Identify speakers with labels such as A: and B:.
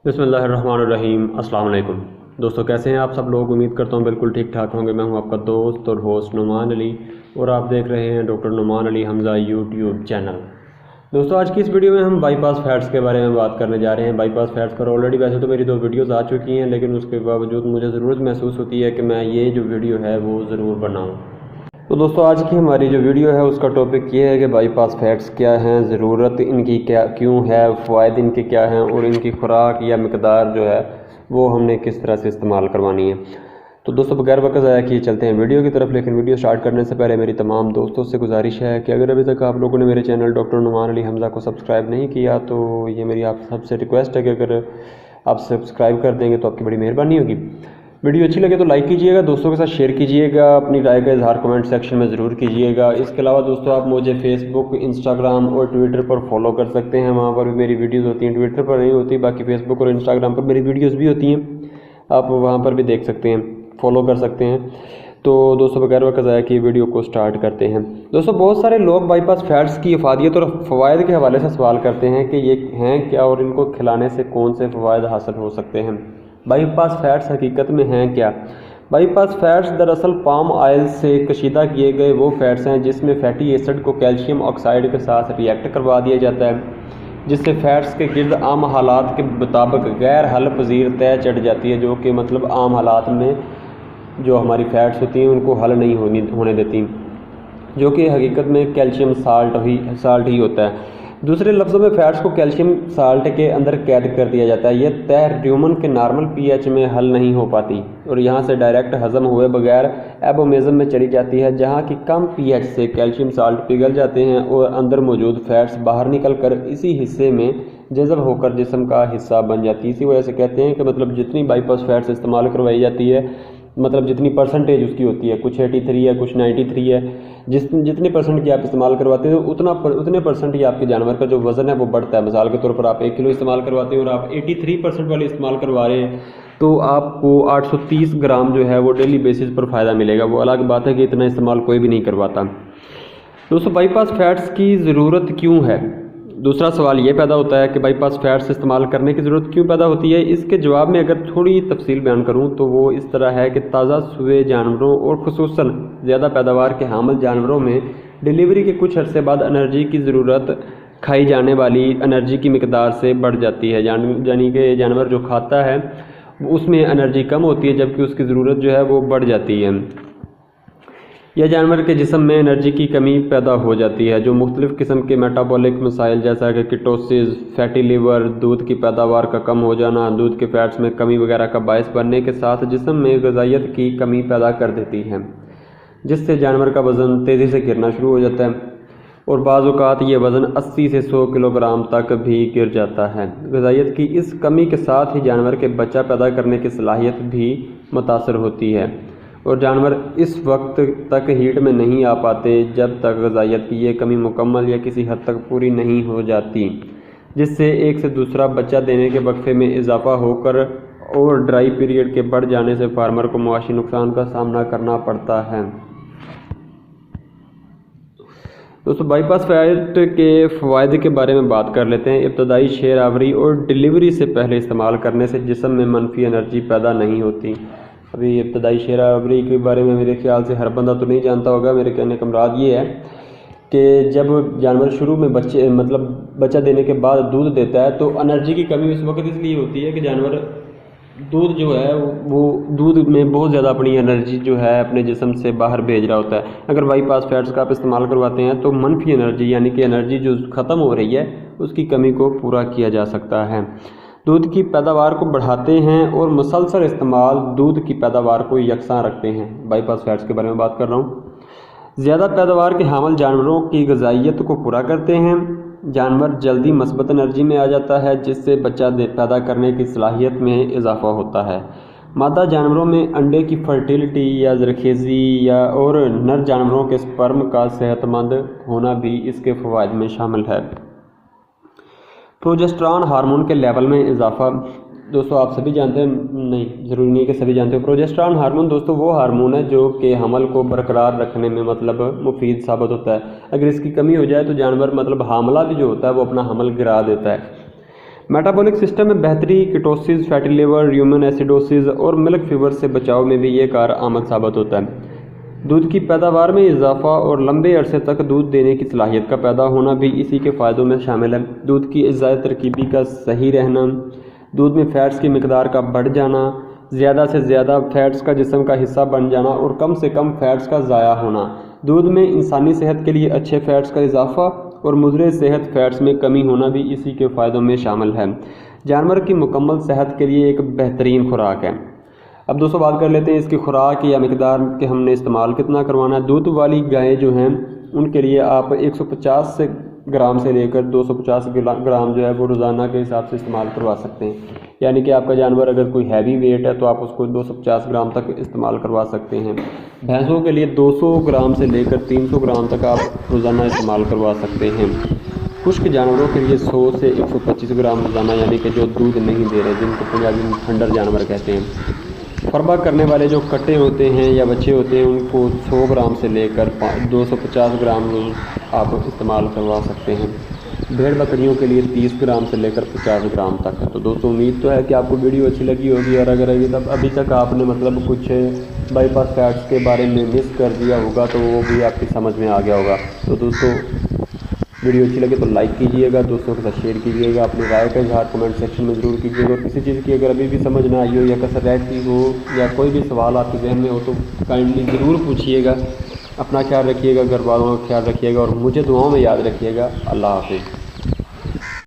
A: بسم اللہ الرحمن الرحیم۔ السلام علیکم دوستو، کیسے ہیں آپ سب لوگ؟ امید کرتا ہوں بالکل ٹھیک ٹھاک ہوں گے۔ میں ہوں آپ کا دوست اور ہوسٹ نعمان علی، اور آپ دیکھ رہے ہیں ڈاکٹر نعمان علی حمزہ یوٹیوب چینل۔ دوستو، آج کی اس ویڈیو میں ہم بائی پاس فیٹس کے بارے میں بات کرنے جا رہے ہیں۔ بائی پاس فیٹس پر آلریڈی ویسے تو میری 2 ویڈیوز آ چکی ہیں، لیکن اس کے باوجود مجھے ضرورت محسوس ہوتی ہے کہ میں یہ جو ویڈیو ہے وہ ضرور بناؤں۔ تو دوستو، آج کی ہماری جو ویڈیو ہے اس کا ٹاپک یہ ہے کہ بائی پاس فیٹس کیا ہیں، ضرورت ان کی کیوں ہے، فوائد ان کے کیا ہیں، اور ان کی خوراک یا مقدار جو ہے وہ ہم نے کس طرح سے استعمال کروانی ہے۔ تو دوستو، بغیر وقت ضائع کیے چلتے ہیں ویڈیو کی طرف۔ لیکن ویڈیو سٹارٹ کرنے سے پہلے میری تمام دوستوں سے گزارش ہے کہ اگر ابھی تک آپ لوگوں نے میرے چینل ڈاکٹر نعمان علی حمزہ کو سبسکرائب نہیں کیا تو یہ میری آپ سب سے ریکویسٹ ہے کہ اگر آپ سبسکرائب کر دیں گے تو آپ کی بڑی مہربانی ہوگی۔ ویڈیو اچھی لگے تو لائک کیجئے گا، دوستوں کے ساتھ شیئر کیجئے گا، اپنی رائے کا اظہار کمنٹ سیکشن میں ضرور کیجئے گا۔ اس کے علاوہ دوستو، آپ مجھے فیس بک، انسٹاگرام اور ٹویٹر پر فالو کر سکتے ہیں، وہاں پر بھی میری ویڈیوز ہوتی ہیں۔ ٹویٹر پر نہیں ہوتی، باقی فیس بک اور انسٹاگرام پر میری ویڈیوز بھی ہوتی ہیں، آپ وہاں پر بھی دیکھ سکتے ہیں، فالو کر سکتے ہیں۔ تو دوستو، بغیر وقت ضائع کیے ویڈیو کو سٹارٹ کرتے ہیں۔ دوستو، بہت سارے لوگ بائی پاس فیٹس کی افادیت اور فوائد کے حوالے سے سوال کرتے ہیں کہ یہ ہیں کیا اور ان کو کھلانے سے کون سے فوائد حاصل ہو سکتے ہیں۔ بائی پاس فیٹس حقیقت میں ہیں کیا؟ بائی پاس فیٹس دراصل پام آئل سے کشیدہ کیے گئے وہ فیٹس ہیں جس میں فیٹی ایسڈ کو کیلشیم آکسائڈ کے ساتھ ریئیکٹ کروا دیا جاتا ہے، جس سے فیٹس کے گرد عام حالات کے مطابق غیر حل پذیر طے چڑھ جاتی ہے، جو کہ مطلب عام حالات میں جو ہماری فیٹس ہوتی ہیں ان کو حل نہیں ہونے دیتی، جو کہ حقیقت میں کیلشیم سالٹ ہی ہوتا ہے۔ دوسرے لفظوں میں فیٹس کو کیلشیم سالٹ کے اندر قید کر دیا جاتا ہے۔ یہ طے ریومن کے نارمل پی ایچ میں حل نہیں ہو پاتی اور یہاں سے ڈائریکٹ ہضم ہوئے بغیر ایبومیزم میں چلی جاتی ہے، جہاں کی کم پی ایچ سے کیلشیم سالٹ پگھل جاتے ہیں اور اندر موجود فیٹس باہر نکل کر اسی حصے میں جذب ہو کر جسم کا حصہ بن جاتی ہے۔ اسی وجہ سے کہتے ہیں کہ مطلب جتنی بائی پاس فیٹس استعمال کروائی جاتی ہے، مطلب جتنی پرسنٹیج اس کی ہوتی ہے، کچھ 83 ہے، کچھ 93 ہے، جتنے پرسنٹ کی آپ استعمال کرواتے ہیں اتنے پرسنٹ ہی آپ کے جانور کا جو وزن ہے وہ بڑھتا ہے۔ مثال کے طور پر آپ 1 کلو استعمال کرواتے ہیں اور آپ 83% والی استعمال کروا رہے ہیں تو آپ کو 830 گرام جو ہے وہ ڈیلی بیسس پر فائدہ ملے گا۔ وہ الگ بات ہے کہ اتنا استعمال کوئی بھی نہیں کرواتا۔ دوستو، بائی پاس فیٹس کی ضرورت کیوں ہے؟ دوسرا سوال یہ پیدا ہوتا ہے کہ بائی پاس فیٹس استعمال کرنے کی ضرورت کیوں پیدا ہوتی ہے؟ اس کے جواب میں اگر تھوڑی تفصیل بیان کروں تو وہ اس طرح ہے کہ تازہ سوئے جانوروں اور خصوصاً زیادہ پیداوار کے حامل جانوروں میں ڈیلیوری کے کچھ عرصے بعد انرجی کی ضرورت کھائی جانے والی انرجی کی مقدار سے بڑھ جاتی ہے، یعنی کہ جانور جو کھاتا ہے اس میں انرجی کم ہوتی ہے جبکہ اس کی ضرورت جو ہے وہ بڑھ جاتی ہے، یا جانور کے جسم میں انرجی کی کمی پیدا ہو جاتی ہے، جو مختلف قسم کے میٹابولک مسائل جیسا کہ کیٹوسس، فیٹی لیور، دودھ کی پیداوار کا کم ہو جانا، دودھ کے فیٹس میں کمی وغیرہ کا باعث بننے کے ساتھ جسم میں غذائیت کی کمی پیدا کر دیتی ہے، جس سے جانور کا وزن تیزی سے گرنا شروع ہو جاتا ہے اور بعض اوقات یہ وزن 80 سے 100 کلو گرام تک بھی گر جاتا ہے۔ غذائیت کی اس کمی کے ساتھ ہی جانور کے بچہ پیدا کرنے کی صلاحیت بھی متاثر ہوتی ہے اور جانور اس وقت تک ہیٹ میں نہیں آ پاتے جب تک غذائیت کی یہ کمی مکمل یا کسی حد تک پوری نہیں ہو جاتی، جس سے ایک سے دوسرا بچہ دینے کے وقفے میں اضافہ ہو کر اور ڈرائی پیریڈ کے بڑھ جانے سے فارمر کو معاشی نقصان کا سامنا کرنا پڑتا ہے۔ دوستو، بائی پاس فیٹ کے فوائد کے بارے میں بات کر لیتے ہیں۔ ابتدائی شیر آوری اور ڈیلیوری سے پہلے استعمال کرنے سے جسم میں منفی انرجی پیدا نہیں ہوتی۔ ابھی ابتدائی شیر آوری کے بارے میں میرے خیال سے ہر بندہ تو نہیں جانتا ہوگا۔ میرے کہنے کا مراد یہ ہے کہ جب جانور شروع میں بچہ دینے کے بعد دودھ دیتا ہے تو انرجی کی کمی اس وقت اس لیے ہوتی ہے کہ جانور دودھ جو ہے وہ دودھ میں بہت زیادہ اپنی انرجی جو ہے اپنے جسم سے باہر بھیج رہا ہوتا ہے۔ اگر بائی پاس فیٹس کا آپ استعمال کرواتے ہیں تو منفی انرجی یعنی کہ انرجی جو ختم ہو رہی ہے اس کی کمی کو پورا کیا جا سکتا ہے۔ دودھ کی پیداوار کو بڑھاتے ہیں اور مسلسل استعمال دودھ کی پیداوار کو یکساں رکھتے ہیں۔ بائی پاس فیٹس کے بارے میں بات کر رہا ہوں۔ زیادہ پیداوار کے حامل جانوروں کی غذائیت کو پورا کرتے ہیں۔ جانور جلدی مثبت انرجی میں آ جاتا ہے، جس سے بچہ پیدا کرنے کی صلاحیت میں اضافہ ہوتا ہے۔ مادہ جانوروں میں انڈے کی فرٹیلٹی یا زرخیزی اور نر جانوروں کے سپرم کا صحت مند ہونا بھی اس کے فوائد میں شامل ہے۔ پروجسٹران ہارمون کے لیول میں اضافہ۔ دوستو، آپ سبھی جانتے ہیں، نہیں ضروری نہیں کہ سبھی جانتے ہیں، پروجسٹران ہارمون دوستو وہ ہارمون ہے جو کہ حمل کو برقرار رکھنے میں مفید ثابت ہوتا ہے۔ اگر اس کی کمی ہو جائے تو جانور حاملہ بھی جو ہوتا ہے وہ اپنا حمل گرا دیتا ہے۔ میٹابولک سسٹم میں بہتری کیٹوسس، فیٹی لیور، ریومن ایسیڈوسس اور ملک فیور سے بچاؤ میں بھی یہ کارآمد ثابت ہوتا ہے۔ دودھ کی پیداوار میں اضافہ اور لمبے عرصے تک دودھ دینے کی صلاحیت کا پیدا ہونا بھی اسی کے فائدوں میں شامل ہے۔ دودھ کی اجزاء ترکیبی کا صحیح رہنا، دودھ میں فیٹس کی مقدار کا بڑھ جانا، زیادہ سے زیادہ فیٹس کا جسم کا حصہ بن جانا اور کم سے کم فیٹس کا ضائع ہونا، دودھ میں انسانی صحت کے لیے اچھے فیٹس کا اضافہ اور مضر صحت فیٹس میں کمی ہونا بھی اسی کے فائدوں میں شامل ہے۔ جانور کی مکمل صحت کے لیے ایک بہترین خوراک ہے۔ اب دوستوں بات کر لیتے ہیں اس کی خوراک یا مقدار کہ ہم نے استعمال کتنا کروانا ہے۔ دودھ والی گائیں جو ہیں ان کے لیے آپ 150 گرام سے لے کر 250 گرام جو ہے وہ روزانہ کے حساب سے استعمال کروا سکتے ہیں، یعنی کہ آپ کا جانور اگر کوئی ہیوی ویٹ ہے تو آپ اس کو 250 گرام تک استعمال کروا سکتے ہیں۔ بھینسوں کے لیے 200 گرام سے لے کر 300 گرام تک آپ روزانہ استعمال کروا سکتے ہیں۔ خشک جانوروں کے لیے 100 سے 125 گرام روزانہ، یعنی کہ جو دودھ نہیں دے رہے، جن کو پنجابی میں پھنڈر جانور کہتے ہیں۔ فربا کرنے والے جو کٹے ہوتے ہیں یا بچے ہوتے ہیں ان کو 100 گرام سے لے کر 250 گرام روز آپ استعمال کروا سکتے ہیں۔ بھیڑ بکریوں کے لیے 30 گرام سے لے کر 50 گرام تک۔ تو دوستوں امید تو ہے کہ آپ کو ویڈیو اچھی لگی ہوگی، اور اگر ابھی تک آپ نے کچھ بائی پاس فیٹس کے بارے میں مس کر دیا ہوگا تو وہ بھی آپ کی سمجھ میں آ گیا ہوگا۔ تو دوستوں ویڈیو اچھی لگے تو لائک کیجئے گا، دوستوں کے ساتھ شیئر کیجئے گا، اپنی رائے کا اظہار کمنٹ سیکشن میں ضرور کیجئے گا، اور کسی چیز کی اگر ابھی بھی سمجھ نہ آئی ہو یا کسر رہتی ہو یا کوئی بھی سوال آپ کے ذہن میں ہو تو کائنڈلی ضرور پوچھیے گا۔ اپنا خیال رکھیے گا، گھر والوں کا خیال رکھیے گا، اور مجھے دعاؤں میں یاد رکھیے گا۔ اللہ حافظ۔